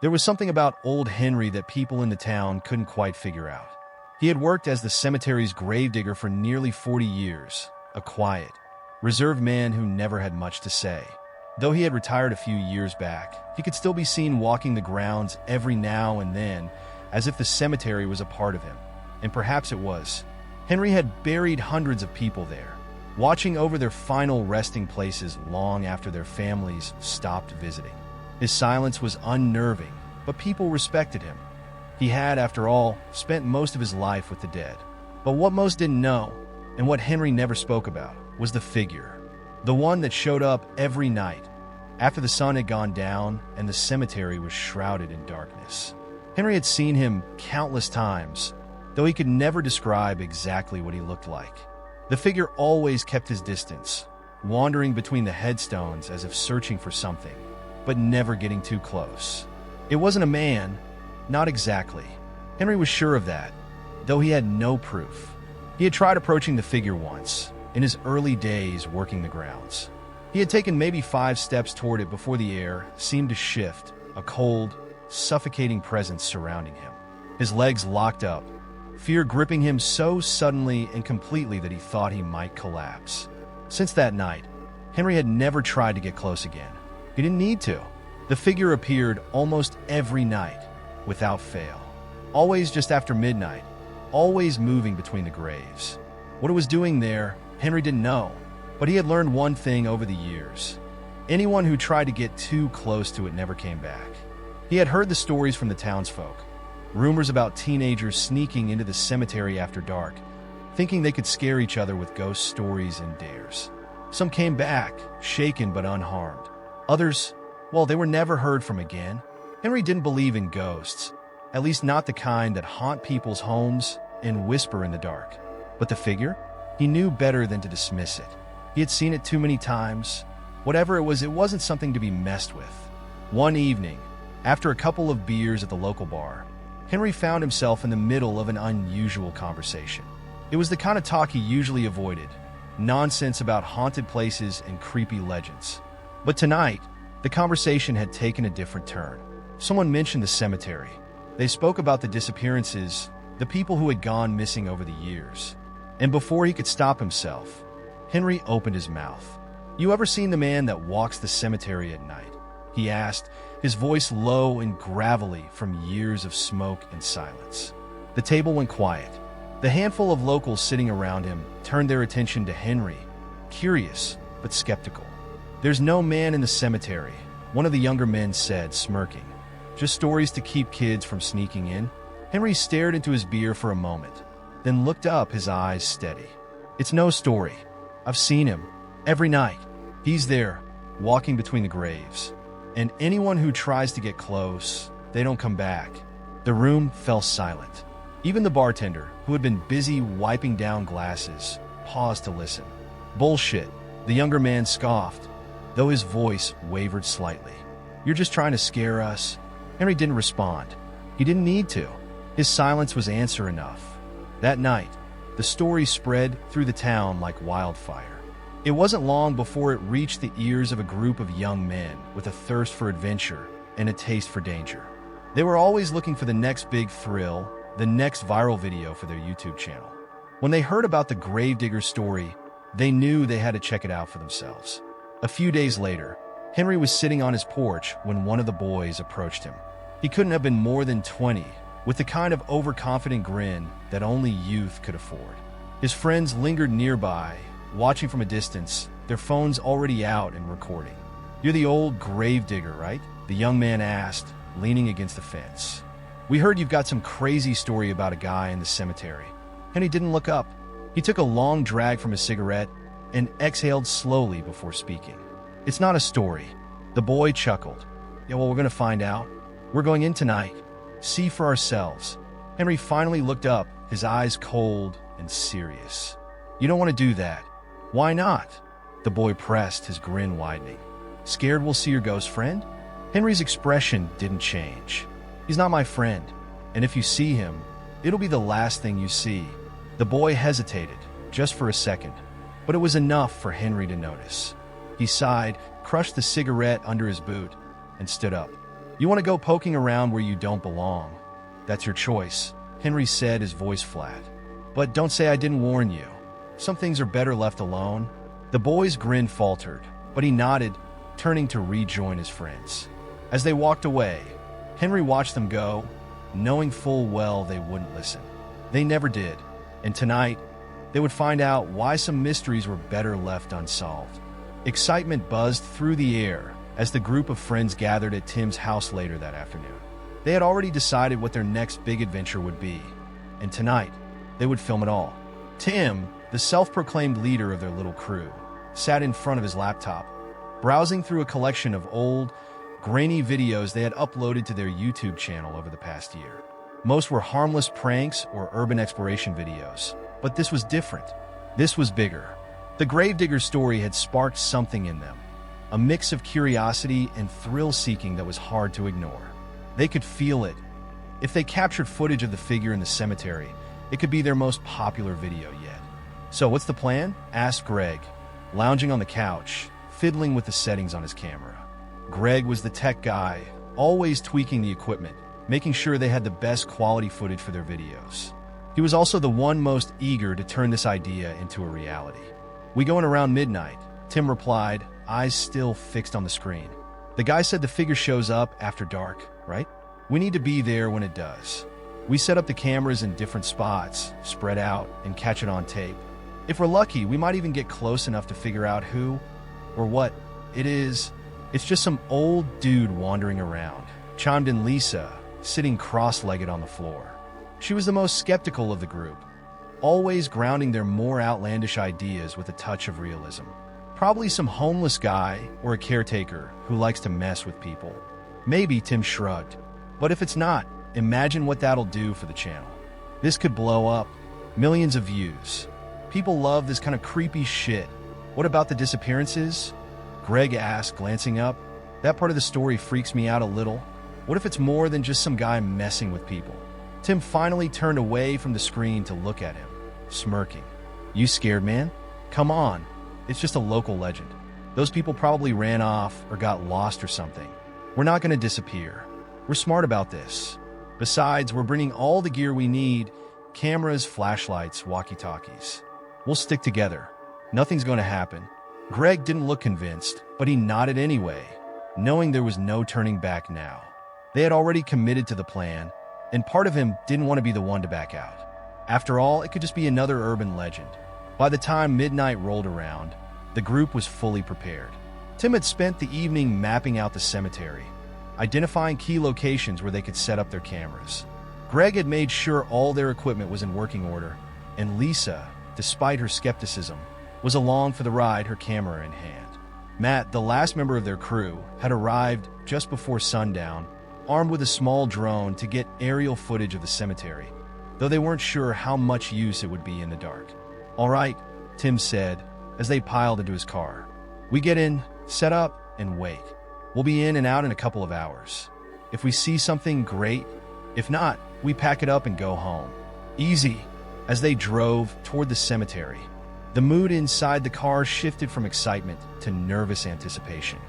There was something about old Henry that people in the town couldn't quite figure out. He had worked as the cemetery's gravedigger for nearly 40 years, a quiet, reserved man who never had much to say. Though he had retired a few years back, he could still be seen walking the grounds every now and then, as if the cemetery was a part of him. And perhaps it was. Henry had buried hundreds of people there, watching over their final resting places long after their families stopped visiting. His silence was unnerving, but people respected him. He had, after all, spent most of his life with the dead. But what most didn't know, and what Henry never spoke about, was the figure. The one that showed up every night, after the sun had gone down and the cemetery was shrouded in darkness. Henry had seen him countless times, though he could never describe exactly what he looked like. The figure always kept his distance, wandering between the headstones as if searching for something, but never getting too close. It wasn't a man, not exactly. Henry was sure of that, though he had no proof. He had tried approaching the figure once, in his early days working the grounds. He had taken maybe 5 steps toward it before the air seemed to shift, a cold, suffocating presence surrounding him. His legs locked up, fear gripping him so suddenly and completely that he thought he might collapse. Since that night, Henry had never tried to get close again. He didn't need to. The figure appeared almost every night, without fail. Always just after midnight, always moving between the graves. What it was doing there, Henry didn't know, but he had learned one thing over the years. Anyone who tried to get too close to it never came back. He had heard the stories from the townsfolk, rumors about teenagers sneaking into the cemetery after dark, thinking they could scare each other with ghost stories and dares. Some came back, shaken but unharmed. Others, well, they were never heard from again. Henry didn't believe in ghosts, at least not the kind that haunt people's homes and whisper in the dark. But the figure? He knew better than to dismiss it. He had seen it too many times. Whatever it wasn't something to be messed with. One evening, after a couple of beers at the local bar, Henry found himself in the middle of an unusual conversation. It was the kind of talk he usually avoided, nonsense about haunted places and creepy legends. But tonight, the conversation had taken a different turn. Someone mentioned the cemetery. They spoke about the disappearances, the people who had gone missing over the years. And before he could stop himself, Henry opened his mouth. "You ever seen the man that walks the cemetery at night?" he asked, his voice low and gravelly from years of smoke and silence. The table went quiet. The handful of locals sitting around him turned their attention to Henry, curious but skeptical. "There's no man in the cemetery," one of the younger men said, smirking. "Just stories to keep kids from sneaking in." Henry stared into his beer for a moment, then looked up, his eyes steady. "It's no story. I've seen him. Every night. He's there, walking between the graves. And anyone who tries to get close, they don't come back." The room fell silent. Even the bartender, who had been busy wiping down glasses, paused to listen. "Bullshit," the younger man scoffed, though his voice wavered slightly. "You're just trying to scare us." Henry didn't respond. He didn't need to. His silence was answer enough. That night, the story spread through the town like wildfire. It wasn't long before it reached the ears of a group of young men with a thirst for adventure and a taste for danger. They were always looking for the next big thrill, the next viral video for their YouTube channel. When they heard about the gravedigger story, they knew they had to check it out for themselves. A few days later, Henry was sitting on his porch when one of the boys approached him. He couldn't have been more than 20, with the kind of overconfident grin that only youth could afford. His friends lingered nearby, watching from a distance, their phones already out and recording. "You're the old gravedigger, right?" the young man asked, leaning against the fence. "We heard you've got some crazy story about a guy in the cemetery." Henry didn't look up. He took a long drag from his cigarette and exhaled slowly before speaking. "It's not a story." The boy chuckled. "Yeah, well, we're going to find out. We're going in tonight. See for ourselves." Henry finally looked up, his eyes cold and serious. "You don't want to do that." "Why not?" The boy pressed, his grin widening. "Scared we'll see your ghost friend?" Henry's expression didn't change. "He's not my friend, and if you see him, it'll be the last thing you see." The boy hesitated, just for a second, but it was enough for Henry to notice. He sighed, crushed the cigarette under his boot, and stood up. You want to go poking around where you don't belong? That's your choice, Henry said, his voice flat. But don't say I didn't warn you. Some things are better left alone. The boy's grin faltered, but he nodded, turning to rejoin his friends. As they walked away, Henry watched them go, knowing full well they wouldn't listen. They never did, and tonight, they would find out why some mysteries were better left unsolved. Excitement buzzed through the air as the group of friends gathered at Tim's house later that afternoon. They had already decided what their next big adventure would be, and tonight, they would film it all. Tim, the self-proclaimed leader of their little crew, sat in front of his laptop, browsing through a collection of old, grainy videos they had uploaded to their YouTube channel over the past year. Most were harmless pranks or urban exploration videos, but this was different. This was bigger. The Gravedigger story had sparked something in them, a mix of curiosity and thrill-seeking that was hard to ignore. They could feel it. If they captured footage of the figure in the cemetery, it could be their most popular video yet. "So what's the plan?" asked Greg, lounging on the couch, fiddling with the settings on his camera. Greg was the tech guy, always tweaking the equipment, making sure they had the best quality footage for their videos. He was also the one most eager to turn this idea into a reality. "We go in around midnight," Tim replied, eyes still fixed on the screen. "The guy said the figure shows up after dark, right? We need to be there when it does. We set up the cameras in different spots, spread out, and catch it on tape. If we're lucky, we might even get close enough to figure out who or what it is. It's just some old dude wandering around," chimed in Lisa, sitting cross-legged on the floor. She was the most skeptical of the group, always grounding their more outlandish ideas with a touch of realism. "Probably some homeless guy or a caretaker who likes to mess with people." "Maybe," Tim shrugged. "But if it's not, imagine what that'll do for the channel. This could blow up. Millions of views. People love this kind of creepy shit." "What about the disappearances?" Greg asked, glancing up. "That part of the story freaks me out a little. What if it's more than just some guy messing with people?" Tim finally turned away from the screen to look at him, smirking. "You scared, man? Come on. It's just a local legend. Those people probably ran off or got lost or something. We're not going to disappear. We're smart about this. Besides, we're bringing all the gear we need: cameras, flashlights, walkie-talkies. We'll stick together. Nothing's going to happen." Greg didn't look convinced, but he nodded anyway, knowing there was no turning back now. They had already committed to the plan, and part of him didn't want to be the one to back out. After all, it could just be another urban legend. By the time midnight rolled around, the group was fully prepared. Tim had spent the evening mapping out the cemetery, identifying key locations where they could set up their cameras. Greg had made sure all their equipment was in working order, and Lisa, despite her skepticism, was along for the ride, her camera in hand. Matt, the last member of their crew, had arrived just before sundown, armed with a small drone to get aerial footage of the cemetery, though they weren't sure how much use it would be in the dark. "All right," Tim said, as they piled into his car. "We get in, set up, and wait. We'll be in and out in a couple of hours. If we see something, great. If not, we pack it up and go home." "Easy." As they drove toward the cemetery, the mood inside the car shifted from excitement to nervous anticipation.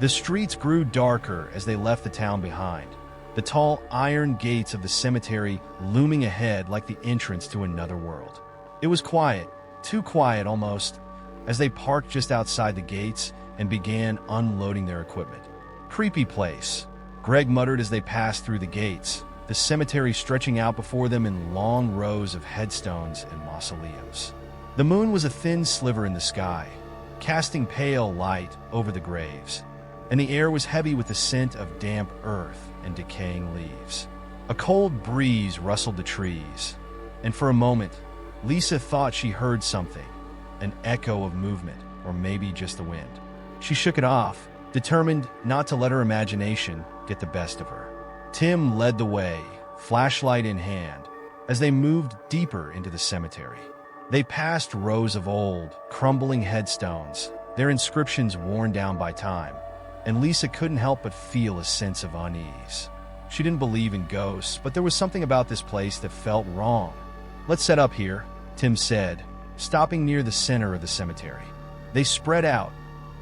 The streets grew darker as they left the town behind, the tall iron gates of the cemetery looming ahead like the entrance to another world. It was quiet, too quiet almost, as they parked just outside the gates and began unloading their equipment. "Creepy place," Greg muttered as they passed through the gates, the cemetery stretching out before them in long rows of headstones and mausoleums. The moon was a thin sliver in the sky, casting pale light over the graves, and the air was heavy with the scent of damp earth and decaying leaves. A cold breeze rustled the trees, and for a moment, Lisa thought she heard something, an echo of movement, or maybe just the wind. She shook it off, determined not to let her imagination get the best of her. Tim led the way, flashlight in hand, as they moved deeper into the cemetery. They passed rows of old, crumbling headstones, their inscriptions worn down by time, and Lisa couldn't help but feel a sense of unease. She didn't believe in ghosts, but there was something about this place that felt wrong. "Let's set up here," Tim said, stopping near the center of the cemetery. They spread out,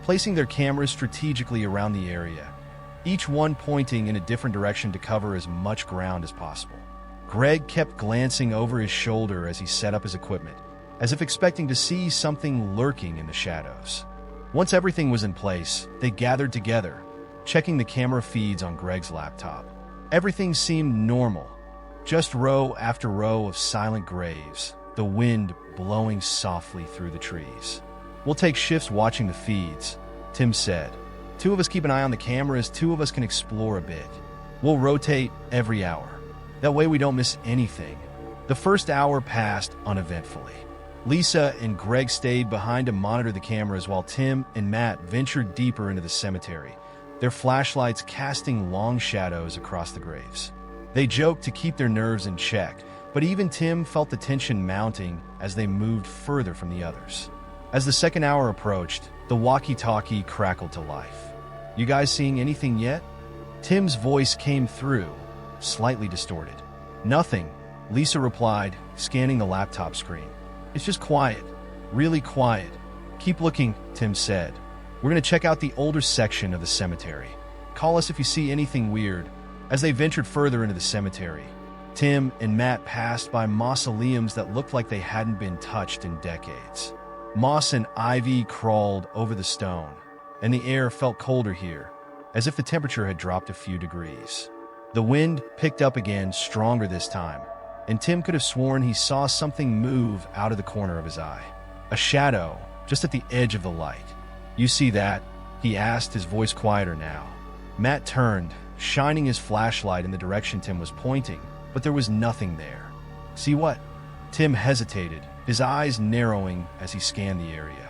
placing their cameras strategically around the area, each one pointing in a different direction to cover as much ground as possible. Greg kept glancing over his shoulder as he set up his equipment, as if expecting to see something lurking in the shadows. Once everything was in place, they gathered together, checking the camera feeds on Greg's laptop. Everything seemed normal, just row after row of silent graves, the wind blowing softly through the trees. "We'll take shifts watching the feeds," Tim said. "Two of us keep an eye on the cameras, two of us can explore a bit. We'll rotate every hour. That way we don't miss anything." The first hour passed uneventfully. Lisa and Greg stayed behind to monitor the cameras while Tim and Matt ventured deeper into the cemetery, their flashlights casting long shadows across the graves. They joked to keep their nerves in check, but even Tim felt the tension mounting as they moved further from the others. As the second hour approached, the walkie-talkie crackled to life. "You guys seeing anything yet?" Tim's voice came through, slightly distorted. "Nothing," Lisa replied, scanning the laptop screen. "It's just quiet. Really quiet. Keep looking," Tim said. "We're going to check out the older section of the cemetery. Call us if you see anything weird." As they ventured further into the cemetery, Tim and Matt passed by mausoleums that looked like they hadn't been touched in decades. Moss and ivy crawled over the stone, and the air felt colder here, as if the temperature had dropped a few degrees. The wind picked up again, stronger this time, and Tim could have sworn he saw something move out of the corner of his eye. A shadow, just at the edge of the light. "You see that?" he asked, his voice quieter now. Matt turned, shining his flashlight in the direction Tim was pointing, but there was nothing there. "See what?" Tim hesitated, his eyes narrowing as he scanned the area.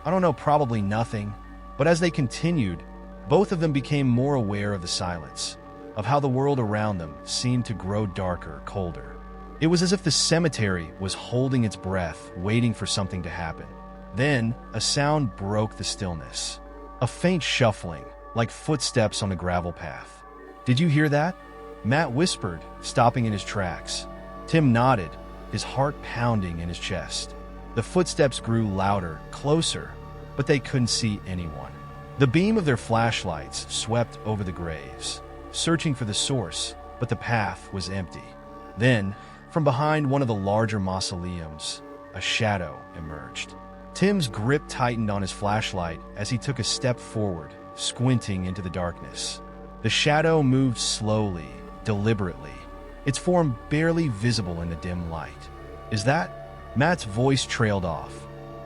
"I don't know, probably nothing." But as they continued, both of them became more aware of the silence, of how the world around them seemed to grow darker, colder. It was as if the cemetery was holding its breath, waiting for something to happen. Then, a sound broke the stillness. A faint shuffling, like footsteps on the gravel path. "Did you hear that?" Matt whispered, stopping in his tracks. Tim nodded, his heart pounding in his chest. The footsteps grew louder, closer, but they couldn't see anyone. The beam of their flashlights swept over the graves, searching for the source, but the path was empty. Then, from behind one of the larger mausoleums, a shadow emerged. Tim's grip tightened on his flashlight as he took a step forward, squinting into the darkness. The shadow moved slowly, deliberately, its form barely visible in the dim light. "Is that?" Matt's voice trailed off.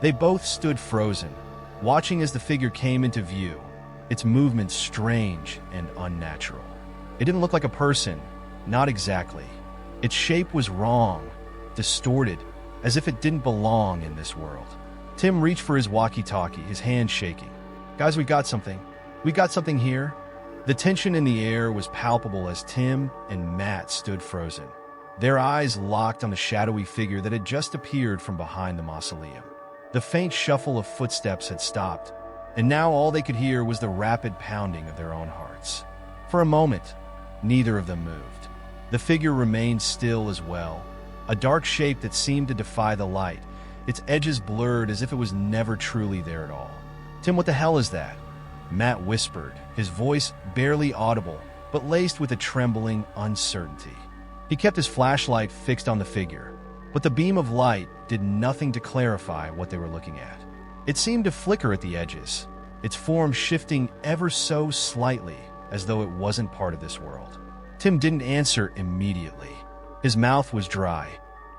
They both stood frozen, watching as the figure came into view, its movement strange and unnatural. It didn't look like a person, not exactly. Its shape was wrong, distorted, as if it didn't belong in this world. Tim reached for his walkie-talkie, his hand shaking. "Guys, we got something. We got something here." The tension in the air was palpable as Tim and Matt stood frozen, their eyes locked on the shadowy figure that had just appeared from behind the mausoleum. The faint shuffle of footsteps had stopped, and now all they could hear was the rapid pounding of their own hearts. For a moment, neither of them moved. The figure remained still as well, a dark shape that seemed to defy the light, its edges blurred as if it was never truly there at all. "Tim, what the hell is that?" Matt whispered, his voice barely audible, but laced with a trembling uncertainty. He kept his flashlight fixed on the figure, but the beam of light did nothing to clarify what they were looking at. It seemed to flicker at the edges, its form shifting ever so slightly, as though it wasn't part of this world. Tim didn't answer immediately. His mouth was dry,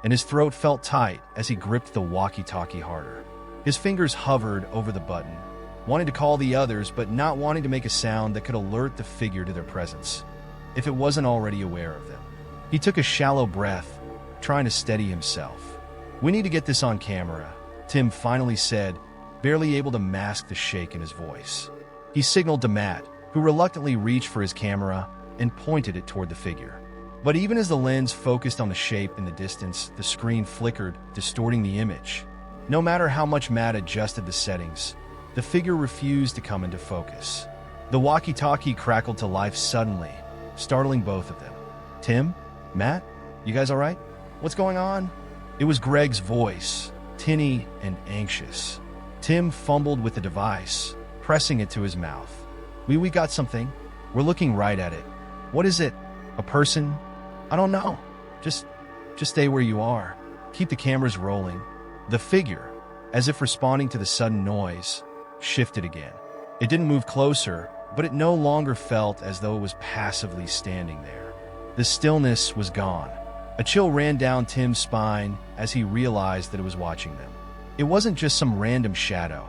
and his throat felt tight as he gripped the walkie-talkie harder. His fingers hovered over the button, wanting to call the others, but not wanting to make a sound that could alert the figure to their presence, if it wasn't already aware of them. He took a shallow breath, trying to steady himself. "We need to get this on camera," Tim finally said, barely able to mask the shake in his voice. He signaled to Matt, who reluctantly reached for his camera and pointed it toward the figure. But even as the lens focused on the shape in the distance, the screen flickered, distorting the image. No matter how much Matt adjusted the settings, the figure refused to come into focus. The walkie-talkie crackled to life suddenly, startling both of them. "Tim? Matt? You guys all right? What's going on?" It was Greg's voice, tinny and anxious. Tim fumbled with the device, pressing it to his mouth. We got something," We're looking right at it. What is it? A person? I don't know. Just stay where you are. Keep the cameras rolling. The figure, as if responding to the sudden noise, shifted again. It didn't move closer, but it no longer felt as though it was passively standing there. The stillness was gone. A chill ran down Tim's spine as he realized that it was watching them. It wasn't just some random shadow.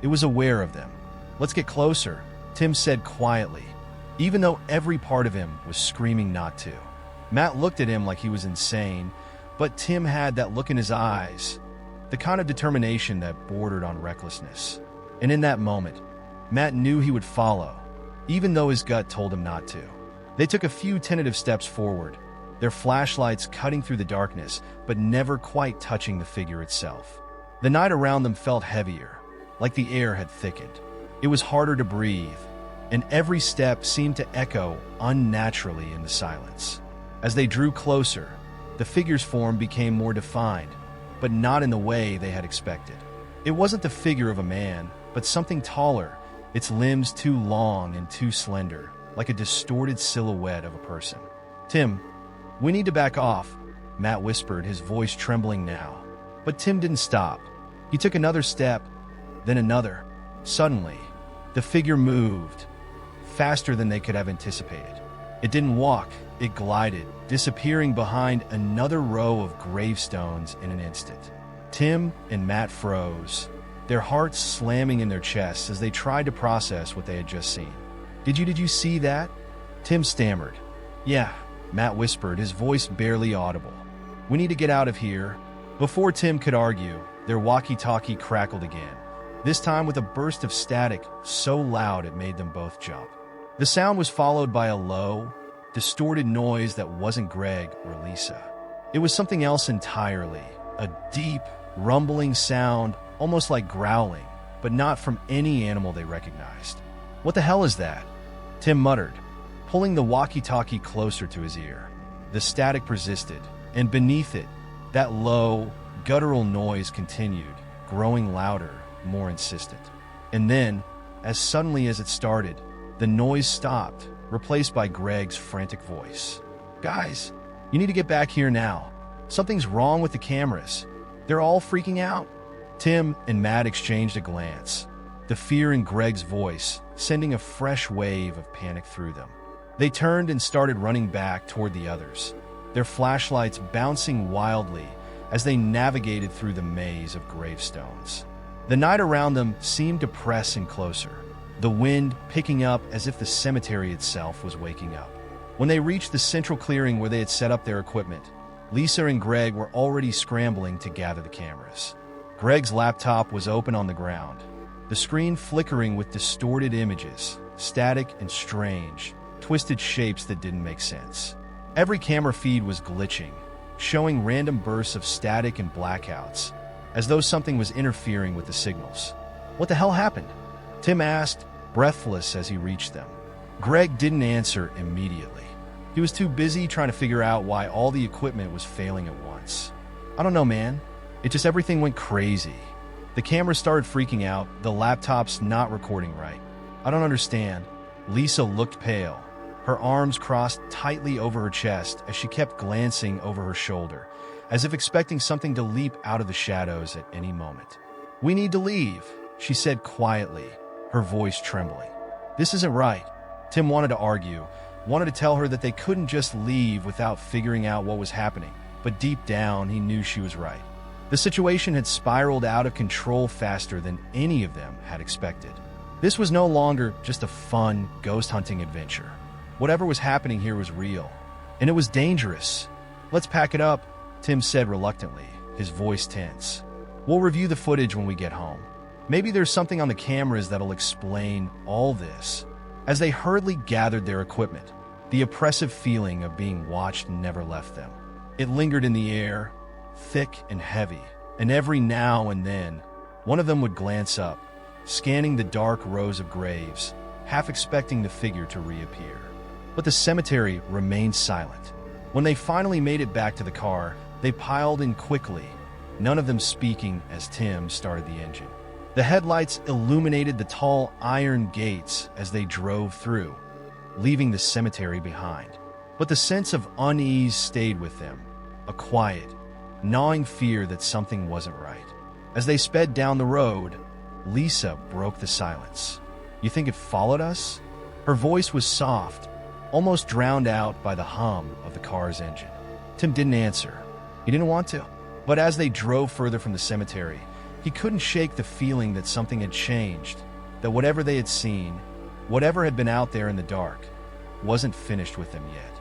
It was aware of them. "Let's get closer," Tim said quietly, even though every part of him was screaming not to. Matt looked at him like he was insane, but Tim had that look in his eyes, the kind of determination that bordered on recklessness. And in that moment, Matt knew he would follow, even though his gut told him not to. They took a few tentative steps forward, their flashlights cutting through the darkness, but never quite touching the figure itself. The night around them felt heavier, like the air had thickened. It was harder to breathe, and every step seemed to echo unnaturally in the silence. As they drew closer, the figure's form became more defined, but not in the way they had expected. It wasn't the figure of a man, but something taller, its limbs too long and too slender, like a distorted silhouette of a person. "Tim, we need to back off," Matt whispered, his voice trembling now. But Tim didn't stop. He took another step, then another. Suddenly, the figure moved, faster than they could have anticipated. It didn't walk, it glided, disappearing behind another row of gravestones in an instant. Tim and Matt froze, their hearts slamming in their chests as they tried to process what they had just seen. Did you see that?" Tim stammered. "Yeah," Matt whispered, his voice barely audible. "We need to get out of here." Before Tim could argue, their walkie-talkie crackled again, this time with a burst of static so loud it made them both jump. The sound was followed by a low, distorted noise that wasn't Greg or Lisa. It was something else entirely, a deep, rumbling sound, almost like growling, but not from any animal they recognized. "What the hell is that?" Tim muttered, pulling the walkie-talkie closer to his ear. The static persisted, and beneath it, that low, guttural noise continued, growing louder, more insistent. And then, as suddenly as it started, the noise stopped, replaced by Greg's frantic voice. "Guys, you need to get back here now. Something's wrong with the cameras. They're all freaking out." Tim and Matt exchanged a glance, the fear in Greg's voice sending a fresh wave of panic through them. They turned and started running back toward the others, their flashlights bouncing wildly as they navigated through the maze of gravestones. The night around them seemed to press in closer, the wind picking up as if the cemetery itself was waking up. When they reached the central clearing where they had set up their equipment, Lisa and Greg were already scrambling to gather the cameras. Greg's laptop was open on the ground, the screen flickering with distorted images, static and strange, twisted shapes that didn't make sense. Every camera feed was glitching, showing random bursts of static and blackouts, as though something was interfering with the signals. "What the hell happened?" Tim asked, breathless as he reached them. Greg didn't answer immediately. He was too busy trying to figure out why all the equipment was failing at once. "I don't know, man. It just everything went crazy. The cameras started freaking out, the laptop's not recording right. I don't understand." Lisa looked pale, her arms crossed tightly over her chest as she kept glancing over her shoulder, as if expecting something to leap out of the shadows at any moment. "We need to leave," she said quietly, her voice trembling. "This isn't right." Tim wanted to argue, wanted to tell her that they couldn't just leave without figuring out what was happening, but deep down he knew she was right. The situation had spiraled out of control faster than any of them had expected. This was no longer just a fun, ghost-hunting adventure. Whatever was happening here was real, and it was dangerous. "Let's pack it up," Tim said reluctantly, his voice tense. "We'll review the footage when we get home. Maybe there's something on the cameras that'll explain all this." As they hurriedly gathered their equipment, the oppressive feeling of being watched never left them. It lingered in the air, thick and heavy, and every now and then, one of them would glance up, scanning the dark rows of graves, half expecting the figure to reappear. But the cemetery remained silent. When they finally made it back to the car, they piled in quickly, none of them speaking as Tim started the engine. The headlights illuminated the tall iron gates as they drove through, leaving the cemetery behind. But the sense of unease stayed with them, a quiet, gnawing fear that something wasn't right. As they sped down the road, Lisa broke the silence. "You think it followed us?" Her voice was soft, almost drowned out by the hum of the car's engine. Tim didn't answer. He didn't want to. But as they drove further from the cemetery, he couldn't shake the feeling that something had changed, that whatever they had seen, whatever had been out there in the dark, wasn't finished with them yet.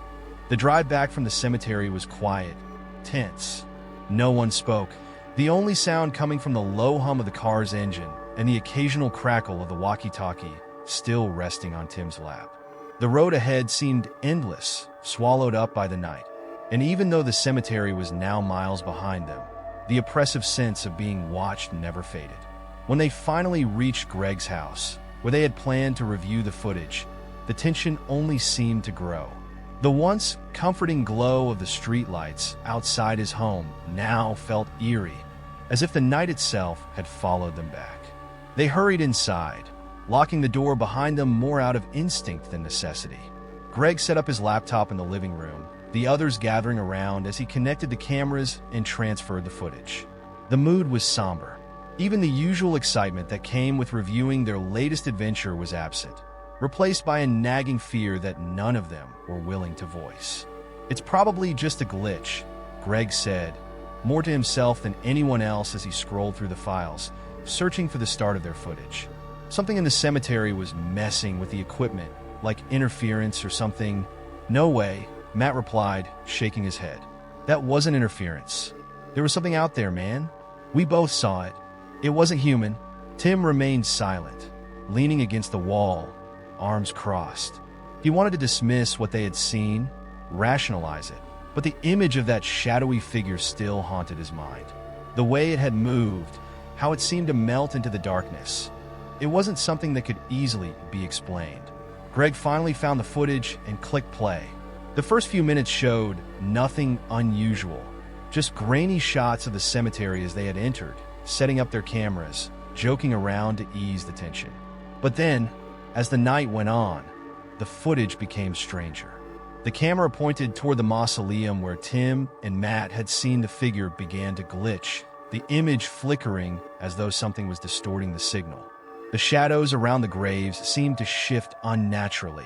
The drive back from the cemetery was quiet, tense. No one spoke, the only sound coming from the low hum of the car's engine and the occasional crackle of the walkie-talkie still resting on Tim's lap. The road ahead seemed endless, swallowed up by the night. And even though the cemetery was now miles behind them, the oppressive sense of being watched never faded. When they finally reached Greg's house, where they had planned to review the footage, the tension only seemed to grow. The once comforting glow of the streetlights outside his home now felt eerie, as if the night itself had followed them back. They hurried inside, locking the door behind them more out of instinct than necessity. Greg set up his laptop in the living room, the others gathering around as he connected the cameras and transferred the footage. The mood was somber. Even the usual excitement that came with reviewing their latest adventure was absent, replaced by a nagging fear that none of them were willing to voice. "It's probably just a glitch," Greg said, more to himself than anyone else as he scrolled through the files, searching for the start of their footage. Something in the cemetery was messing with the equipment, like interference or something. "No way," Matt replied, shaking his head. "That wasn't interference. There was something out there, man. We both saw it. It wasn't human." Tim remained silent, leaning against the wall, arms crossed. He wanted to dismiss what they had seen, rationalize it, but the image of that shadowy figure still haunted his mind. The way it had moved, how it seemed to melt into the darkness. It wasn't something that could easily be explained. Greg finally found the footage and clicked play. The first few minutes showed nothing unusual, just grainy shots of the cemetery as they had entered, setting up their cameras, joking around to ease the tension. But then, as the night went on, the footage became stranger. The camera pointed toward the mausoleum where Tim and Matt had seen the figure began to glitch, the image flickering as though something was distorting the signal. The shadows around the graves seemed to shift unnaturally,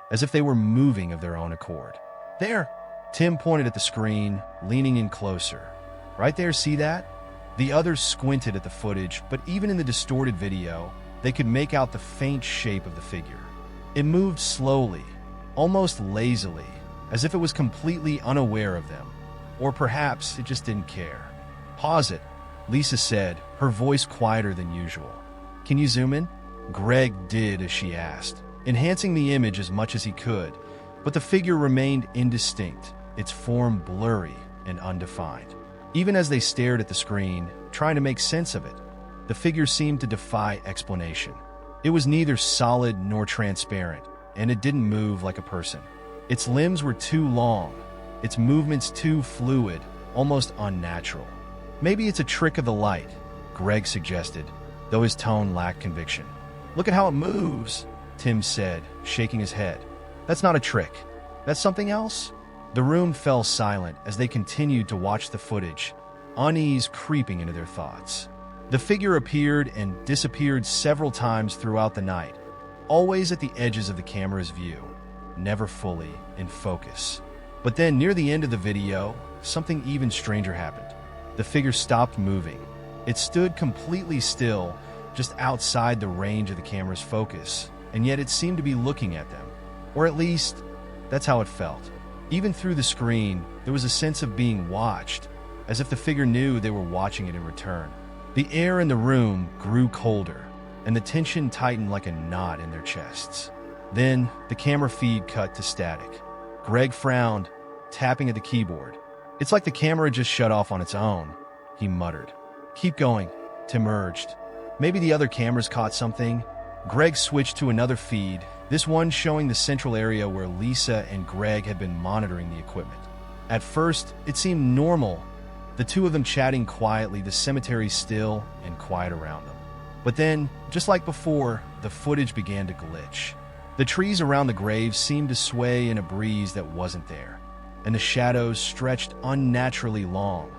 as if they were moving of their own accord. "There!" Tim pointed at the screen, leaning in closer. "Right there, see that?" The others squinted at the footage, but even in the distorted video, they could make out the faint shape of the figure. It moved slowly, almost lazily, as if it was completely unaware of them. Or perhaps it just didn't care. "Pause it," Lisa said, her voice quieter than usual. "Can you zoom in?" Greg did as she asked, enhancing the image as much as he could, but the figure remained indistinct, its form blurry and undefined. Even as they stared at the screen, trying to make sense of it, the figure seemed to defy explanation. It was neither solid nor transparent, and it didn't move like a person. Its limbs were too long, its movements too fluid, almost unnatural. "Maybe it's a trick of the light," Greg suggested, though his tone lacked conviction. "Look at how it moves," Tim said, shaking his head. "That's not a trick. That's something else?" The room fell silent as they continued to watch the footage, unease creeping into their thoughts. The figure appeared and disappeared several times throughout the night, always at the edges of the camera's view, never fully in focus. But then, near the end of the video, something even stranger happened. The figure stopped moving. It stood completely still, just outside the range of the camera's focus, and yet it seemed to be looking at them. Or at least, that's how it felt. Even through the screen, there was a sense of being watched, as if the figure knew they were watching it in return. The air in the room grew colder, and the tension tightened like a knot in their chests. Then, the camera feed cut to static. Greg frowned, tapping at the keyboard. "It's like the camera just shut off on its own," he muttered. "Keep going," Tim urged. "Maybe the other cameras caught something." Greg switched to another feed, this one showing the central area where Lisa and Greg had been monitoring the equipment. At first, it seemed normal, the two of them chatting quietly, the cemetery still and quiet around them. But then, just like before, the footage began to glitch. The trees around the grave seemed to sway in a breeze that wasn't there, and the shadows stretched unnaturally long,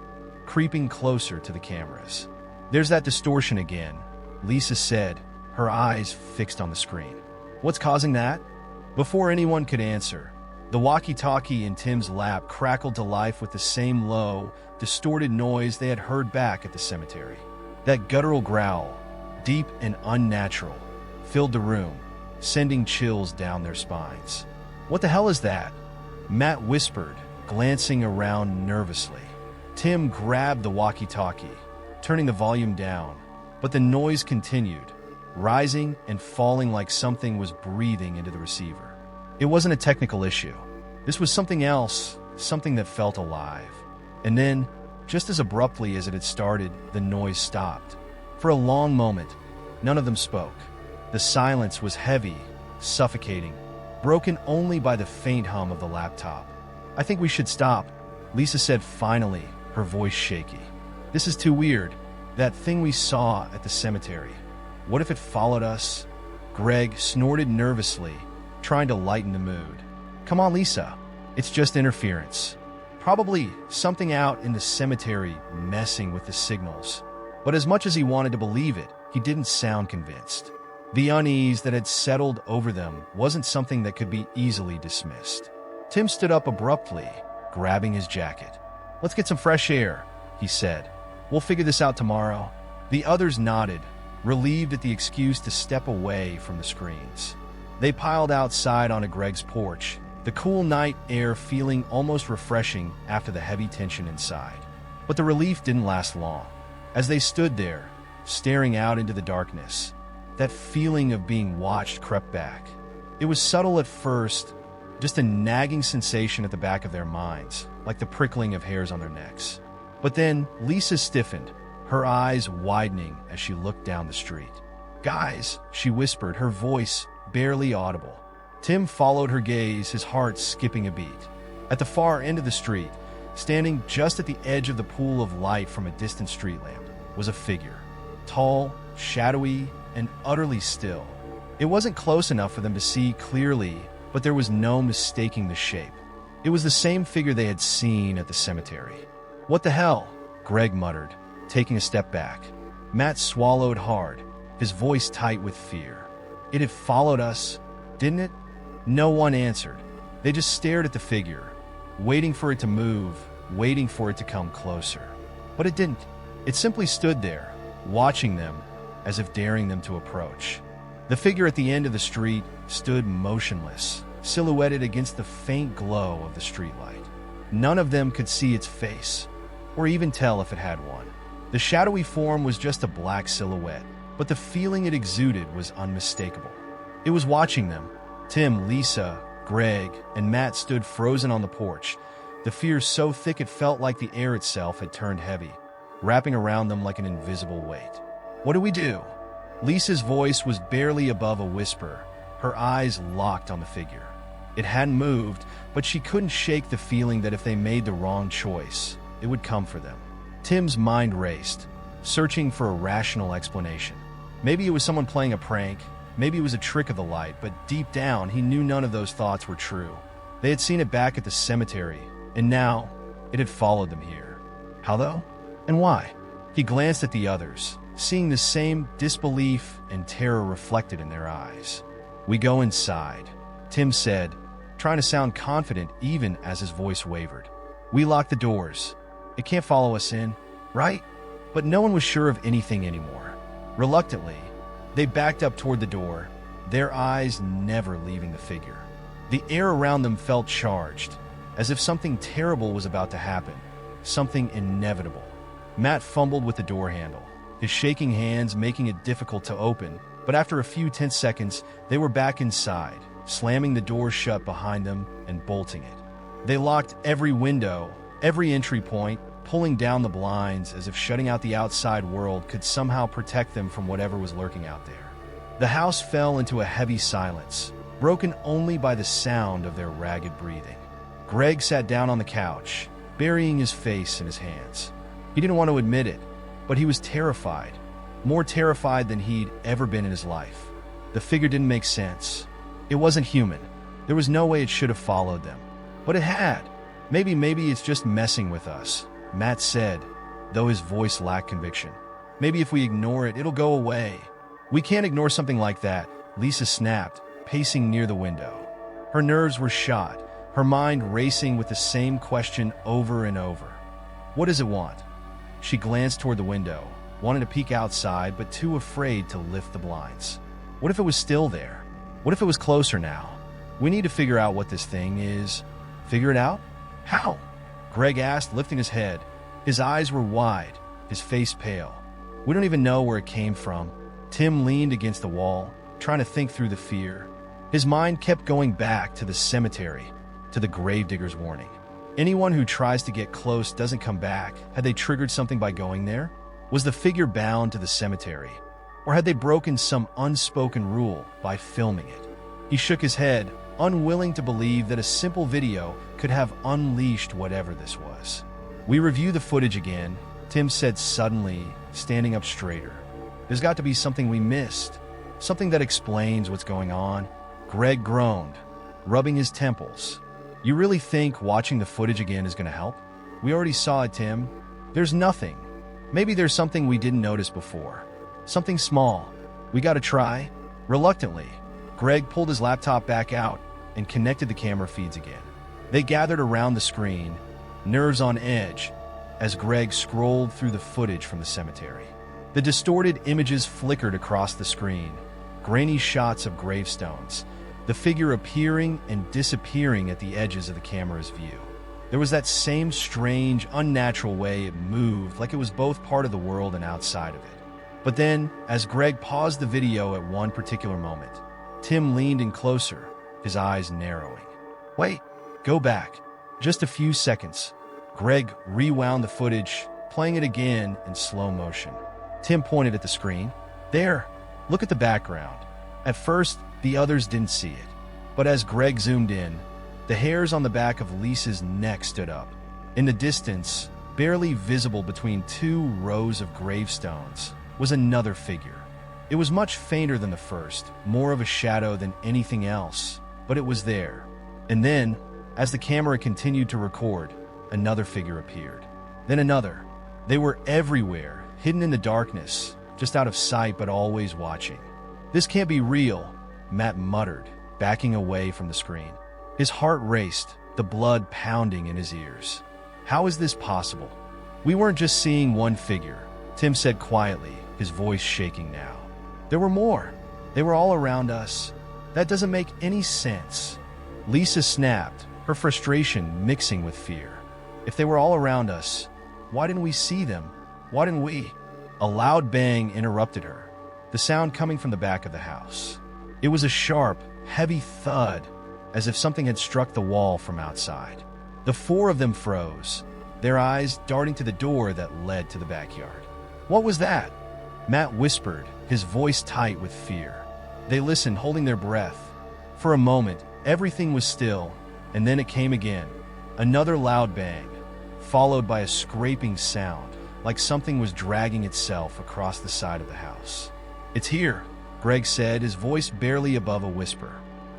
creeping closer to the cameras. "There's that distortion again," Lisa said, her eyes fixed on the screen. "What's causing that?" Before anyone could answer, the walkie-talkie in Tim's lap crackled to life with the same low, distorted noise they had heard back at the cemetery. That guttural growl, deep and unnatural, filled the room, sending chills down their spines. "What the hell is that?" Matt whispered, glancing around nervously. Tim grabbed the walkie-talkie, turning the volume down, but the noise continued, rising and falling like something was breathing into the receiver. It wasn't a technical issue. This was something else, something that felt alive. And then, just as abruptly as it had started, the noise stopped. For a long moment, none of them spoke. The silence was heavy, suffocating, broken only by the faint hum of the laptop. "I think we should stop," Lisa said finally, her voice shaky. "This is too weird. That thing we saw at the cemetery. What if it followed us?" Greg snorted nervously, trying to lighten the mood. "Come on, Lisa. It's just interference. Probably something out in the cemetery messing with the signals." But as much as he wanted to believe it, he didn't sound convinced. The unease that had settled over them wasn't something that could be easily dismissed. Tim stood up abruptly, grabbing his jacket. "Let's get some fresh air," he said. "We'll figure this out tomorrow." The others nodded, relieved at the excuse to step away from the screens. They piled outside onto Greg's porch, the cool night air feeling almost refreshing after the heavy tension inside. But the relief didn't last long. As they stood there, staring out into the darkness, that feeling of being watched crept back. It was subtle at first, just a nagging sensation at the back of their minds, like the prickling of hairs on their necks. But then Lisa stiffened, her eyes widening as she looked down the street. "Guys," she whispered, her voice barely audible. Tim followed her gaze, his heart skipping a beat. At the far end of the street, standing just at the edge of the pool of light from a distant street lamp, was a figure. Tall, shadowy, and utterly still. It wasn't close enough for them to see clearly, but there was no mistaking the shape. It was the same figure they had seen at the cemetery. "What the hell?" Greg muttered, taking a step back. Matt swallowed hard, his voice tight with fear. "It had followed us, didn't it?" No one answered. They just stared at the figure, waiting for it to move, waiting for it to come closer. But it didn't. It simply stood there, watching them, as if daring them to approach. The figure at the end of the street stood motionless, silhouetted against the faint glow of the streetlight. None of them could see its face, or even tell if it had one. The shadowy form was just a black silhouette, but the feeling it exuded was unmistakable. It was watching them. Tim, Lisa, Greg, and Matt stood frozen on the porch, the fear so thick it felt like the air itself had turned heavy, wrapping around them like an invisible weight. "What do we do?" Lisa's voice was barely above a whisper, her eyes locked on the figure. It hadn't moved, but she couldn't shake the feeling that if they made the wrong choice, it would come for them. Tim's mind raced, searching for a rational explanation. Maybe it was someone playing a prank, maybe it was a trick of the light, but deep down he knew none of those thoughts were true. They had seen it back at the cemetery, and now it had followed them here. How though? And why? He glanced at the others, seeing the same disbelief and terror reflected in their eyes. "We go inside," Tim said, trying to sound confident even as his voice wavered. "We lock the doors. It can't follow us in, right?" But no one was sure of anything anymore. Reluctantly, they backed up toward the door, their eyes never leaving the figure. The air around them felt charged, as if something terrible was about to happen, something inevitable. Matt fumbled with the door handle, his shaking hands making it difficult to open, but after a few tense seconds, they were back inside, slamming the door shut behind them and bolting it. They locked every window, every entry point, pulling down the blinds as if shutting out the outside world could somehow protect them from whatever was lurking out there. The house fell into a heavy silence, broken only by the sound of their ragged breathing. Greg sat down on the couch, burying his face in his hands. He didn't want to admit it, but he was terrified, more terrified than he'd ever been in his life. The figure didn't make sense. It wasn't human. There was no way it should have followed them. But it had. Maybe it's just messing with us, Matt said, though his voice lacked conviction. Maybe if we ignore it, it'll go away. We can't ignore something like that, Lisa snapped, pacing near the window. Her nerves were shot, her mind racing with the same question over and over. What does it want? She glanced toward the window, wanting to peek outside, but too afraid to lift the blinds. What if it was still there? What if it was closer now? We need to figure out what this thing is. Figure it out? How? Greg asked, lifting his head. His eyes were wide, his face pale. We don't even know where it came from. Tim leaned against the wall, trying to think through the fear. His mind kept going back to the cemetery, to the gravedigger's warning. Anyone who tries to get close doesn't come back. Had they triggered something by going there? Was the figure bound to the cemetery? Or had they broken some unspoken rule by filming it? He shook his head, unwilling to believe that a simple video could have unleashed whatever this was. We review the footage again, Tim said suddenly, standing up straighter. There's got to be something we missed, something that explains what's going on. Greg groaned, rubbing his temples. You really think watching the footage again is going to help? We already saw it, Tim. There's nothing. Maybe there's something we didn't notice before. Something small. We got to try. Reluctantly, Greg pulled his laptop back out and connected the camera feeds again. They gathered around the screen, nerves on edge, as Greg scrolled through the footage from the cemetery. The distorted images flickered across the screen, grainy shots of gravestones, the figure appearing and disappearing at the edges of the camera's view. There was that same strange, unnatural way it moved, like it was both part of the world and outside of it. But then, as Greg paused the video at one particular moment, Tim leaned in closer, his eyes narrowing. Wait, go back. Just a few seconds. Greg rewound the footage, playing it again in slow motion. Tim pointed at the screen. There, look at the background. At first, the others didn't see it. But as Greg zoomed in, the hairs on the back of Lisa's neck stood up. In the distance, barely visible between two rows of gravestones, was another figure. It was much fainter than the first, more of a shadow than anything else, but it was there. And then, as the camera continued to record, another figure appeared. Then another. They were everywhere, hidden in the darkness, just out of sight but always watching. This can't be real, Matt muttered, backing away from the screen. His heart raced, the blood pounding in his ears. How is this possible? We weren't just seeing one figure, Tim said quietly, his voice shaking now. There were more. They were all around us. That doesn't make any sense. Lisa snapped, her frustration mixing with fear. If they were all around us, why didn't we see them? Why didn't we? A loud bang interrupted her, the sound coming from the back of the house. It was a sharp, heavy thud, as if something had struck the wall from outside. The four of them froze, their eyes darting to the door that led to the backyard. What was that? Matt whispered, his voice tight with fear. They listened, holding their breath. For a moment, everything was still, and then it came again. Another loud bang, followed by a scraping sound, like something was dragging itself across the side of the house. It's here, Greg said, his voice barely above a whisper.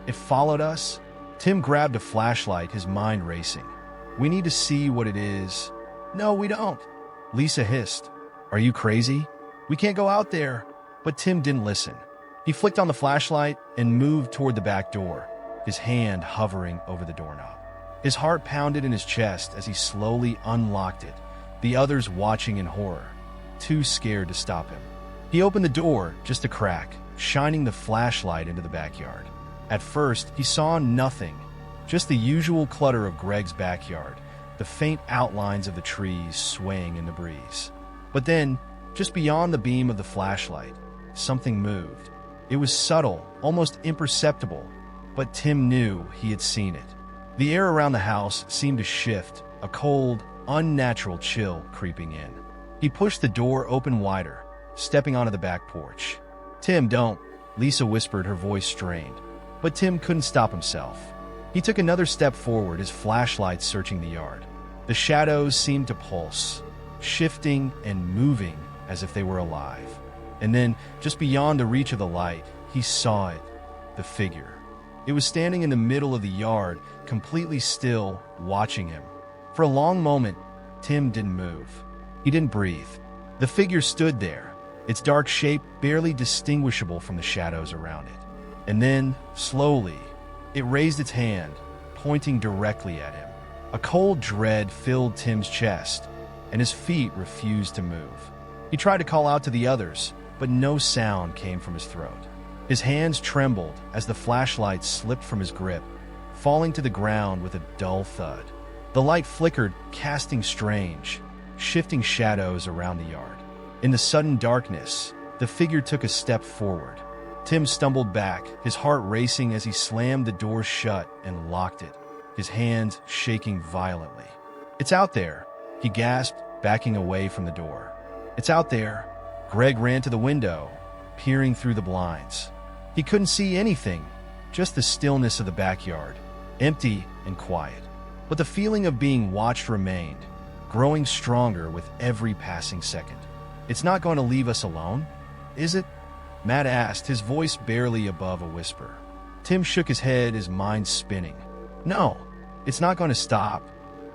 It followed us? Tim grabbed a flashlight, his mind racing. We need to see what it is. No, we don't, Lisa hissed. Are you crazy? We can't go out there. But Tim didn't listen. He flicked on the flashlight and moved toward the back door, his hand hovering over the doorknob. His heart pounded in his chest as he slowly unlocked it, the others watching in horror, too scared to stop him. He opened the door just a crack, shining the flashlight into the backyard. At first, he saw nothing, just the usual clutter of Greg's backyard, the faint outlines of the trees swaying in the breeze. But then, just beyond the beam of the flashlight, something moved. It was subtle, almost imperceptible, but Tim knew he had seen it. The air around the house seemed to shift, a cold, unnatural chill creeping in. He pushed the door open wider, stepping onto the back porch. Tim, don't, Lisa whispered, her voice strained. But Tim couldn't stop himself. He took another step forward, his flashlight searching the yard. The shadows seemed to pulse, shifting and moving as if they were alive. And then, just beyond the reach of the light, he saw it, the figure. It was standing in the middle of the yard, completely still, watching him. For a long moment, Tim didn't move. He didn't breathe. The figure stood there, its dark shape barely distinguishable from the shadows around it. And then, slowly, it raised its hand, pointing directly at him. A cold dread filled Tim's chest, and his feet refused to move. He tried to call out to the others, but no sound came from his throat. His hands trembled as the flashlight slipped from his grip, falling to the ground with a dull thud. The light flickered, casting strange, shifting shadows around the yard. In the sudden darkness, the figure took a step forward. Tim stumbled back, his heart racing as he slammed the door shut and locked it, his hands shaking violently. "It's out there," he gasped, backing away from the door. "It's out there." Greg ran to the window, peering through the blinds. He couldn't see anything, just the stillness of the backyard, empty and quiet. But the feeling of being watched remained, growing stronger with every passing second. "It's not going to leave us alone, is it?" Matt asked, his voice barely above a whisper. Tim shook his head, his mind spinning. "No, it's not going to stop."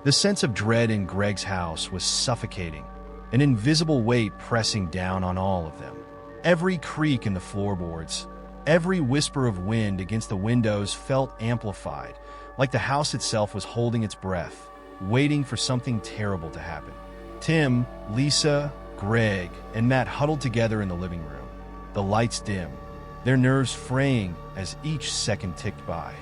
The sense of dread in Greg's house was suffocating, an invisible weight pressing down on all of them. Every creak in the floorboards, every whisper of wind against the windows felt amplified, like the house itself was holding its breath, waiting for something terrible to happen. Tim, Lisa, Greg, and Matt huddled together in the living room, the lights dim, their nerves fraying as each second ticked by.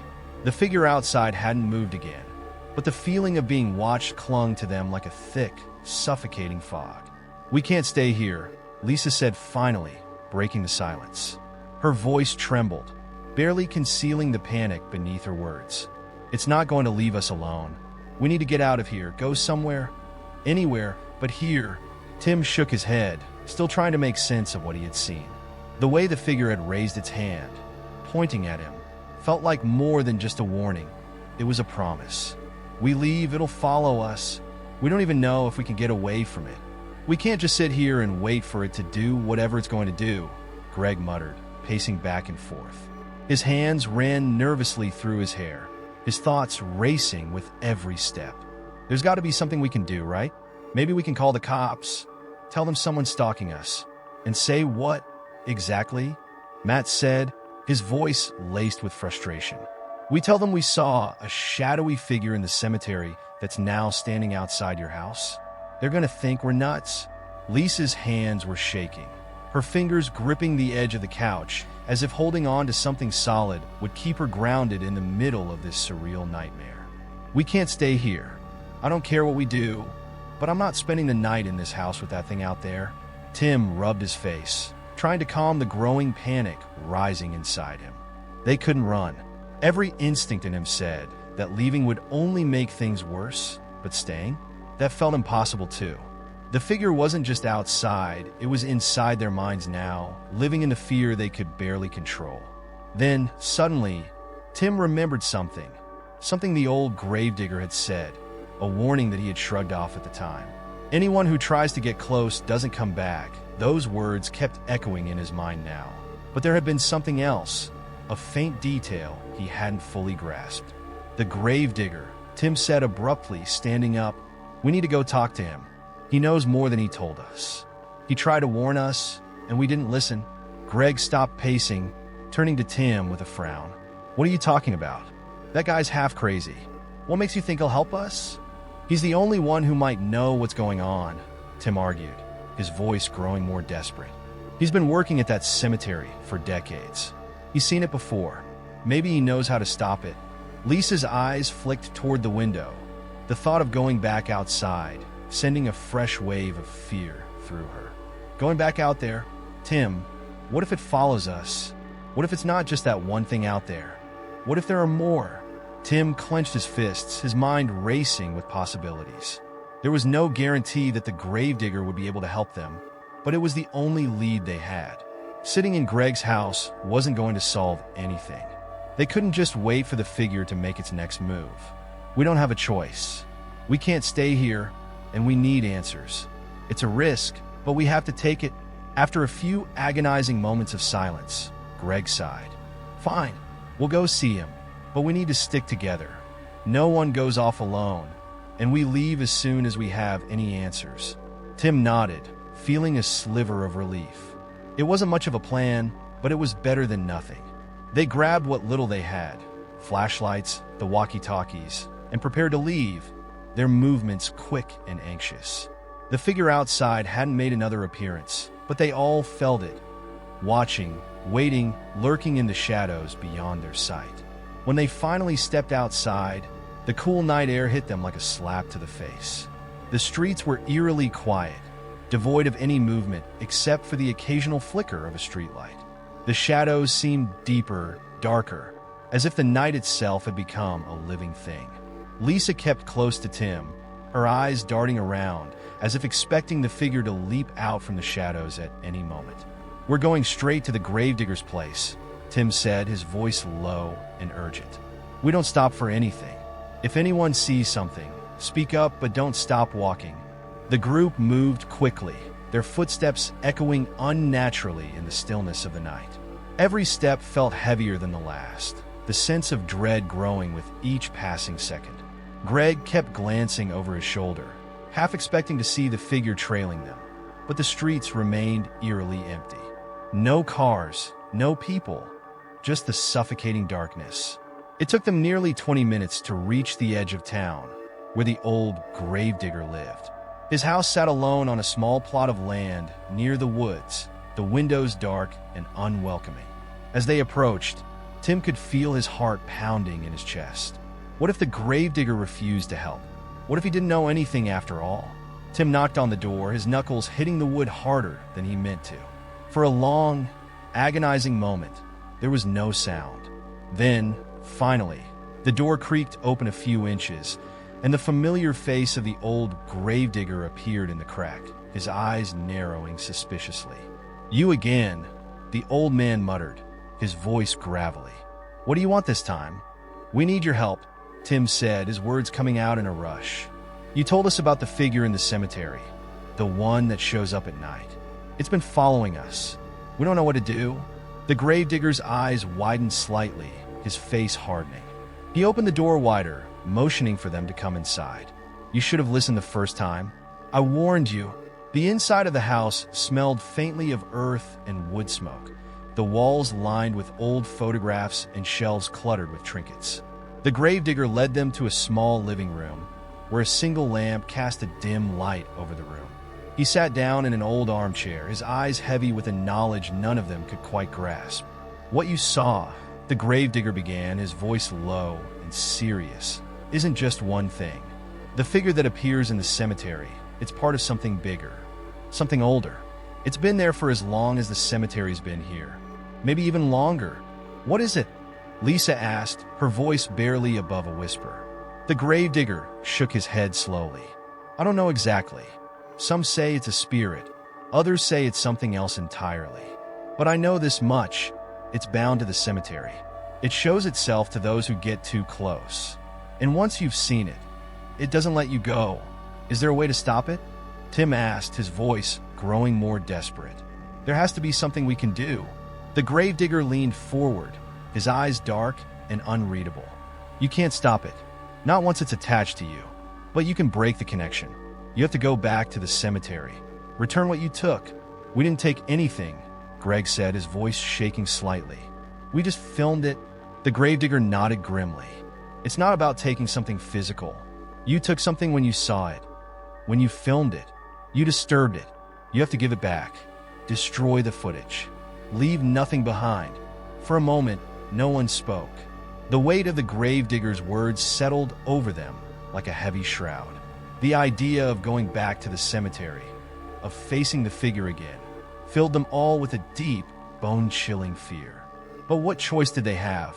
The figure outside hadn't moved again, but the feeling of being watched clung to them like a thick, suffocating fog. "We can't stay here," Lisa said finally, breaking the silence. Her voice trembled, barely concealing the panic beneath her words. "It's not going to leave us alone. We need to get out of here, go somewhere, anywhere but here." Tim shook his head, still trying to make sense of what he had seen. The way the figure had raised its hand, pointing at him, felt like more than just a warning. It was a promise. "We leave, it'll follow us. We don't even know if we can get away from it. We can't just sit here and wait for it to do whatever it's going to do," Greg muttered, pacing back and forth. His hands ran nervously through his hair, his thoughts racing with every step. "There's got to be something we can do, right? Maybe we can call the cops, tell them someone's stalking us." "And say what exactly?" Matt said, his voice laced with frustration. "We tell them we saw a shadowy figure in the cemetery that's now standing outside your house. They're going to think we're nuts." Lisa's hands were shaking, her fingers gripping the edge of the couch, as if holding on to something solid would keep her grounded in the middle of this surreal nightmare. "We can't stay here. I don't care what we do, but I'm not spending the night in this house with that thing out there." Tim rubbed his face, trying to calm the growing panic rising inside him. They couldn't run. Every instinct in him said that leaving would only make things worse, but staying? That felt impossible too. The figure wasn't just outside, it was inside their minds now, living in the fear they could barely control. Then, suddenly, Tim remembered something the old gravedigger had said, a warning that he had shrugged off at the time. "Anyone who tries to get close doesn't come back." Those words kept echoing in his mind now. But there had been something else, a faint detail he hadn't fully grasped. "The gravedigger," Tim said abruptly, standing up. "We need to go talk to him. He knows more than he told us. He tried to warn us, and we didn't listen." Greg stopped pacing, turning to Tim with a frown. "What are you talking about? That guy's half crazy. What makes you think he'll help us?" "He's the only one who might know what's going on," Tim argued, his voice growing more desperate. "He's been working at that cemetery for decades. He's seen it before. Maybe he knows how to stop it." Lisa's eyes flicked toward the window, the thought of going back outside, sending a fresh wave of fear through her. "Going back out there? Tim, what if it follows us? What if it's not just that one thing out there? What if there are more?" Tim clenched his fists, his mind racing with possibilities. There was no guarantee that the gravedigger would be able to help them, but it was the only lead they had. Sitting in Greg's house wasn't going to solve anything. They couldn't just wait for the figure to make its next move. "We don't have a choice. We can't stay here, and we need answers. It's a risk, but we have to take it." After a few agonizing moments of silence, Greg sighed. "Fine, we'll go see him." but we need to stick together. No one goes off alone, and we leave as soon as we have any answers." Tim nodded, feeling a sliver of relief. It wasn't much of a plan, but it was better than nothing. They grabbed what little they had, flashlights, the walkie-talkies, and prepared to leave, their movements quick and anxious. The figure outside hadn't made another appearance, but they all felt it, watching, waiting, lurking in the shadows beyond their sight. When they finally stepped outside, the cool night air hit them like a slap to the face. The streets were eerily quiet, devoid of any movement except for the occasional flicker of a streetlight. The shadows seemed deeper, darker, as if the night itself had become a living thing. Lisa kept close to Tim, her eyes darting around, as if expecting the figure to leap out from the shadows at any moment. "We're going straight to the gravedigger's place," Tim said, his voice low and urgent. "We don't stop for anything. If anyone sees something, speak up, but don't stop walking." The group moved quickly, their footsteps echoing unnaturally in the stillness of the night. Every step felt heavier than the last, the sense of dread growing with each passing second. Greg kept glancing over his shoulder, half expecting to see the figure trailing them, but the streets remained eerily empty. No cars, no people, just the suffocating darkness. It took them nearly 20 minutes to reach the edge of town, where the old gravedigger lived. His house sat alone on a small plot of land near the woods, the windows dark and unwelcoming. As they approached, Tim could feel his heart pounding in his chest. What if the gravedigger refused to help? What if he didn't know anything after all? Tim knocked on the door, his knuckles hitting the wood harder than he meant to. For a long, agonizing moment, there was no sound. Then, finally, the door creaked open a few inches, and the familiar face of the old gravedigger appeared in the crack, his eyes narrowing suspiciously. "You again," the old man muttered, his voice gravelly. "What do you want this time?" "We need your help," Tim said, his words coming out in a rush. "You told us about the figure in the cemetery, the one that shows up at night. It's been following us. We don't know what to do." The gravedigger's eyes widened slightly, his face hardening. He opened the door wider, motioning for them to come inside. "You should have listened the first time. I warned you." The inside of the house smelled faintly of earth and wood smoke, the walls lined with old photographs and shelves cluttered with trinkets. The gravedigger led them to a small living room, where a single lamp cast a dim light over the room. He sat down in an old armchair, his eyes heavy with a knowledge none of them could quite grasp. "What you saw," the gravedigger began, his voice low and serious, "isn't just one thing. The figure that appears in the cemetery, it's part of something bigger, something older. It's been there for as long as the cemetery's been here, maybe even longer." "What is it?" Lisa asked, her voice barely above a whisper. The gravedigger shook his head slowly. "I don't know exactly. Some say it's a spirit, others say it's something else entirely. But I know this much, it's bound to the cemetery. It shows itself to those who get too close. And once you've seen it, it doesn't let you go. Is there a way to stop it?" Tim asked, his voice growing more desperate. "There has to be something we can do." The gravedigger leaned forward, his eyes dark and unreadable. "You can't stop it, not once it's attached to you. But you can break the connection. You have to go back to the cemetery. Return what you took." "We didn't take anything," Greg said, his voice shaking slightly. "We just filmed it." The gravedigger nodded grimly. "It's not about taking something physical. You took something when you saw it. When you filmed it, you disturbed it. You have to give it back. Destroy the footage. Leave nothing behind." For a moment, no one spoke. The weight of the gravedigger's words settled over them like a heavy shroud. The idea of going back to the cemetery, of facing the figure again, filled them all with a deep, bone-chilling fear. But what choice did they have?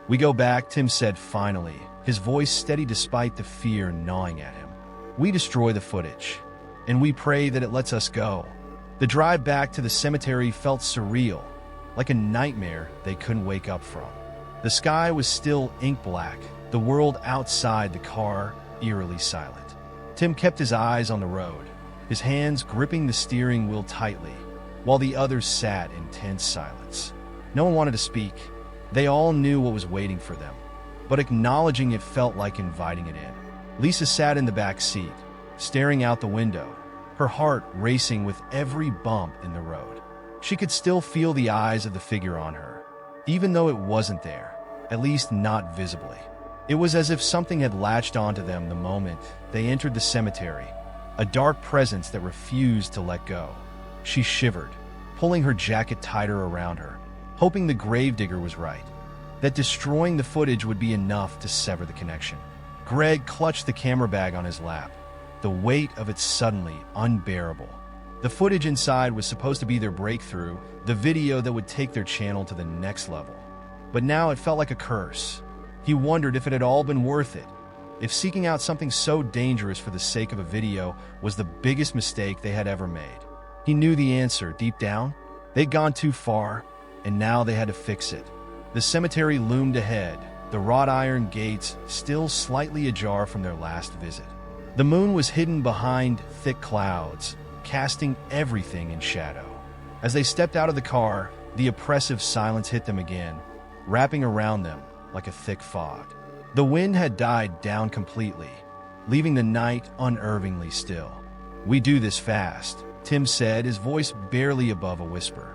"We go back," Tim said finally, his voice steady despite the fear gnawing at him. "We destroy the footage, and we pray that it lets us go." The drive back to the cemetery felt surreal, like a nightmare they couldn't wake up from. The sky was still ink black, the world outside the car eerily silent. Tim kept his eyes on the road, his hands gripping the steering wheel tightly, while the others sat in tense silence. No one wanted to speak. They all knew what was waiting for them. but acknowledging it felt like inviting it in. Lisa sat in the back seat, staring out the window, her heart racing with every bump in the road. She could still feel the eyes of the figure on her, even though it wasn't there, at least not visibly. It was as if something had latched onto them the moment they entered the cemetery, a dark presence that refused to let go. She shivered, pulling her jacket tighter around her, hoping the gravedigger was right, that destroying the footage would be enough to sever the connection. Greg clutched the camera bag on his lap, the weight of it suddenly unbearable. The footage inside was supposed to be their breakthrough, the video that would take their channel to the next level. But now it felt like a curse. He wondered if it had all been worth it, if seeking out something so dangerous for the sake of a video was the biggest mistake they had ever made. He knew the answer deep down. They'd gone too far, and now they had to fix it. The cemetery loomed ahead, the wrought iron gates still slightly ajar from their last visit. The moon was hidden behind thick clouds, casting everything in shadow. As they stepped out of the car, the oppressive silence hit them again, wrapping around them like a thick fog. The wind had died down completely, leaving the night unnervingly still. "We do this fast," Tim said, his voice barely above a whisper.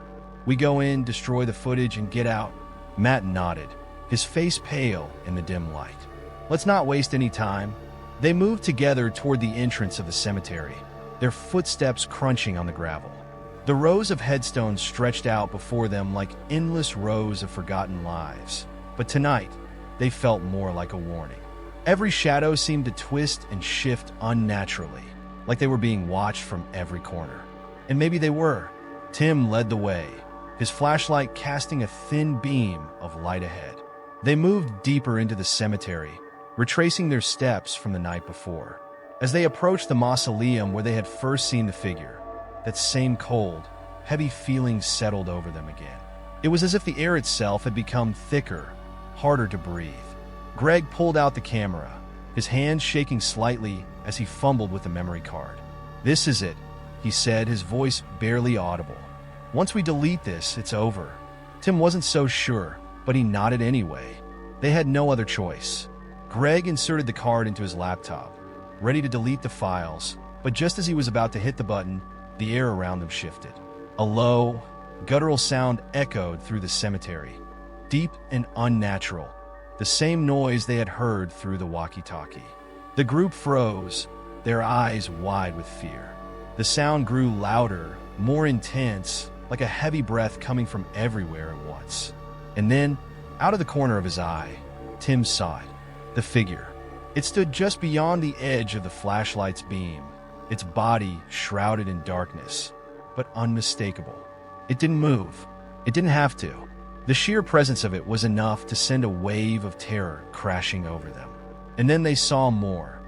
"We go in, destroy the footage, and get out." Matt nodded, his face pale in the dim light. "Let's not waste any time." They moved together toward the entrance of the cemetery, their footsteps crunching on the gravel. The rows of headstones stretched out before them like endless rows of forgotten lives. But tonight, they felt more like a warning. Every shadow seemed to twist and shift unnaturally, like they were being watched from every corner. And maybe they were. Tim led the way, his flashlight casting a thin beam of light ahead. They moved deeper into the cemetery, retracing their steps from the night before. As they approached the mausoleum where they had first seen the figure, that same cold, heavy feeling settled over them again. It was as if the air itself had become thicker, harder to breathe. Greg pulled out the camera, his hands shaking slightly as he fumbled with the memory card. "This is it," he said, his voice barely audible. "Once we delete this, it's over." Tim wasn't so sure, but he nodded anyway. They had no other choice. Greg inserted the card into his laptop, ready to delete the files, but just as he was about to hit the button, the air around them shifted. A low, guttural sound echoed through the cemetery, deep and unnatural, the same noise they had heard through the walkie-talkie. The group froze, their eyes wide with fear. The sound grew louder, more intense, like a heavy breath coming from everywhere at once. And then, out of the corner of his eye, Tim saw it. The figure. It stood just beyond the edge of the flashlight's beam, its body shrouded in darkness, but unmistakable. It didn't move. It didn't have to. The sheer presence of it was enough to send a wave of terror crashing over them. And then they saw more.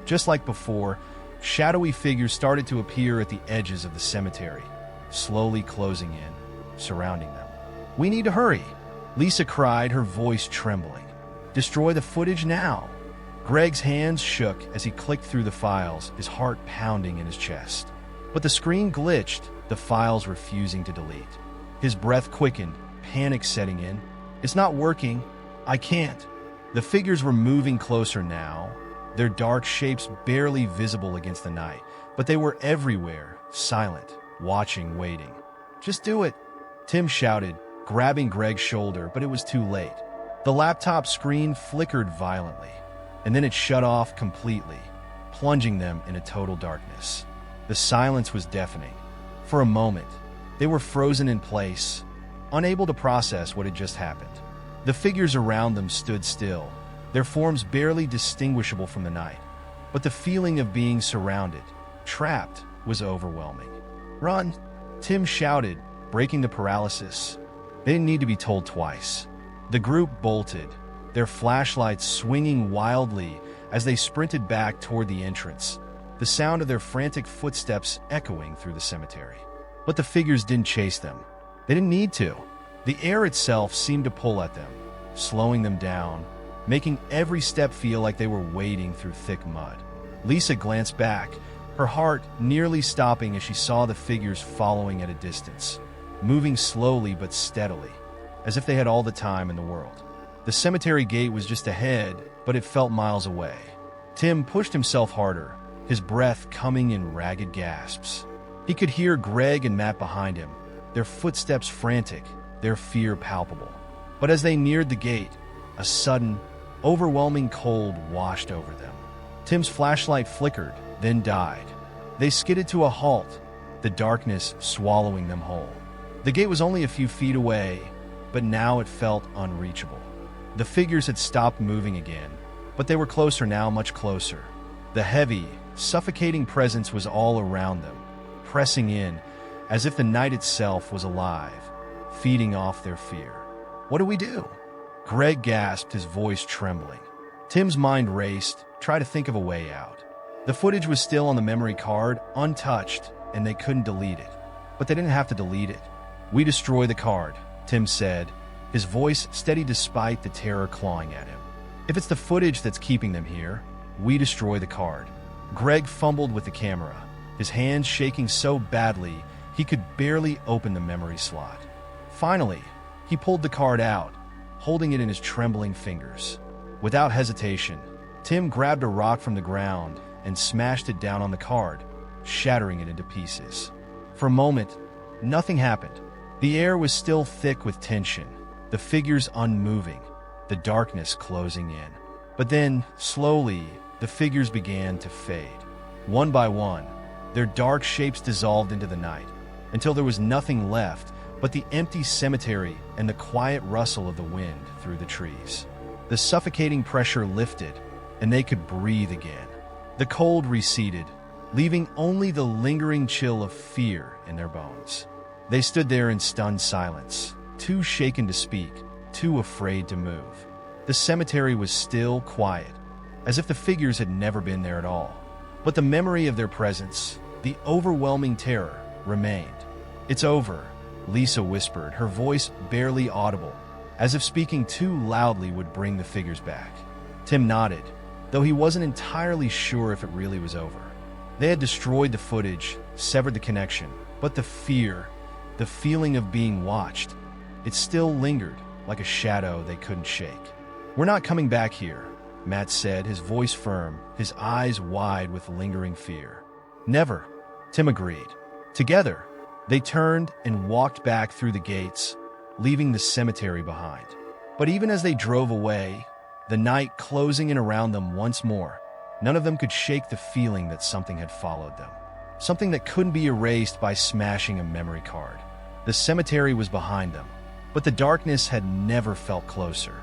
Just like before, shadowy figures started to appear at the edges of the cemetery, slowly closing in, surrounding them. "We need to hurry," Lisa cried, her voice trembling. "Destroy the footage now." Greg's hands shook as he clicked through the files, his heart pounding in his chest. But the screen glitched, the files refusing to delete. His breath quickened, panic setting in. "It's not working. I can't." The figures were moving closer now, their dark shapes barely visible against the night, but they were everywhere, silent, watching, waiting. "Just do it," Tim shouted, grabbing Greg's shoulder, but it was too late. The laptop screen flickered violently, and then it shut off completely, plunging them into total darkness. The silence was deafening. For a moment, they were frozen in place, unable to process what had just happened. The figures around them stood still, their forms barely distinguishable from the night, but the feeling of being surrounded, trapped, was overwhelming. "Run!" Tim shouted, breaking the paralysis. They didn't need to be told twice. The group bolted, their flashlights swinging wildly as they sprinted back toward the entrance, the sound of their frantic footsteps echoing through the cemetery. But the figures didn't chase them. They didn't need to. The air itself seemed to pull at them, slowing them down, making every step feel like they were wading through thick mud. Lisa glanced back, her heart nearly stopping as she saw the figures following at a distance, moving slowly but steadily, as if they had all the time in the world. The cemetery gate was just ahead, but it felt miles away. Tim pushed himself harder, his breath coming in ragged gasps. He could hear Greg and Matt behind him, their footsteps frantic, their fear palpable. But as they neared the gate, a sudden, overwhelming cold washed over them. Tim's flashlight flickered, then died. They skidded to a halt, the darkness swallowing them whole. The gate was only a few feet away, but now it felt unreachable. The figures had stopped moving again, but they were closer now, much closer. The heavy, suffocating presence was all around them, pressing in, as if the night itself was alive, feeding off their fear. What do we do? Greg gasped, his voice trembling. Tim's mind raced, tried to think of a way out. The footage was still on the memory card, untouched, and they couldn't delete it. But they didn't have to delete it. "We destroy the card," Tim said, his voice steady despite the terror clawing at him. "If it's the footage that's keeping them here, we destroy the card." Greg fumbled with the camera, his hands shaking so badly he could barely open the memory slot. Finally, he pulled the card out, holding it in his trembling fingers. Without hesitation, Tim grabbed a rock from the ground and smashed it down on the card, shattering it into pieces. For a moment, nothing happened. The air was still thick with tension, the figures unmoving, the darkness closing in. But then, slowly, the figures began to fade. One by one, their dark shapes dissolved into the night, until there was nothing left but the empty cemetery and the quiet rustle of the wind through the trees. The suffocating pressure lifted, and they could breathe again. The cold receded, leaving only the lingering chill of fear in their bones. They stood there in stunned silence, too shaken to speak, too afraid to move. The cemetery was still quiet, as if the figures had never been there at all. But the memory of their presence, the overwhelming terror, remained. "It's over," Lisa whispered, her voice barely audible, as if speaking too loudly would bring the figures back. Tim nodded, though he wasn't entirely sure if it really was over. They had destroyed the footage, severed the connection, but the fear, the feeling of being watched, it still lingered like a shadow they couldn't shake. "We're not coming back here," Matt said, his voice firm, his eyes wide with lingering fear. "Never," Tim agreed. Together, they turned and walked back through the gates, leaving the cemetery behind. But even as they drove away, the night closing in around them once more, none of them could shake the feeling that something had followed them. Something that couldn't be erased by smashing a memory card. The cemetery was behind them, but the darkness had never felt closer.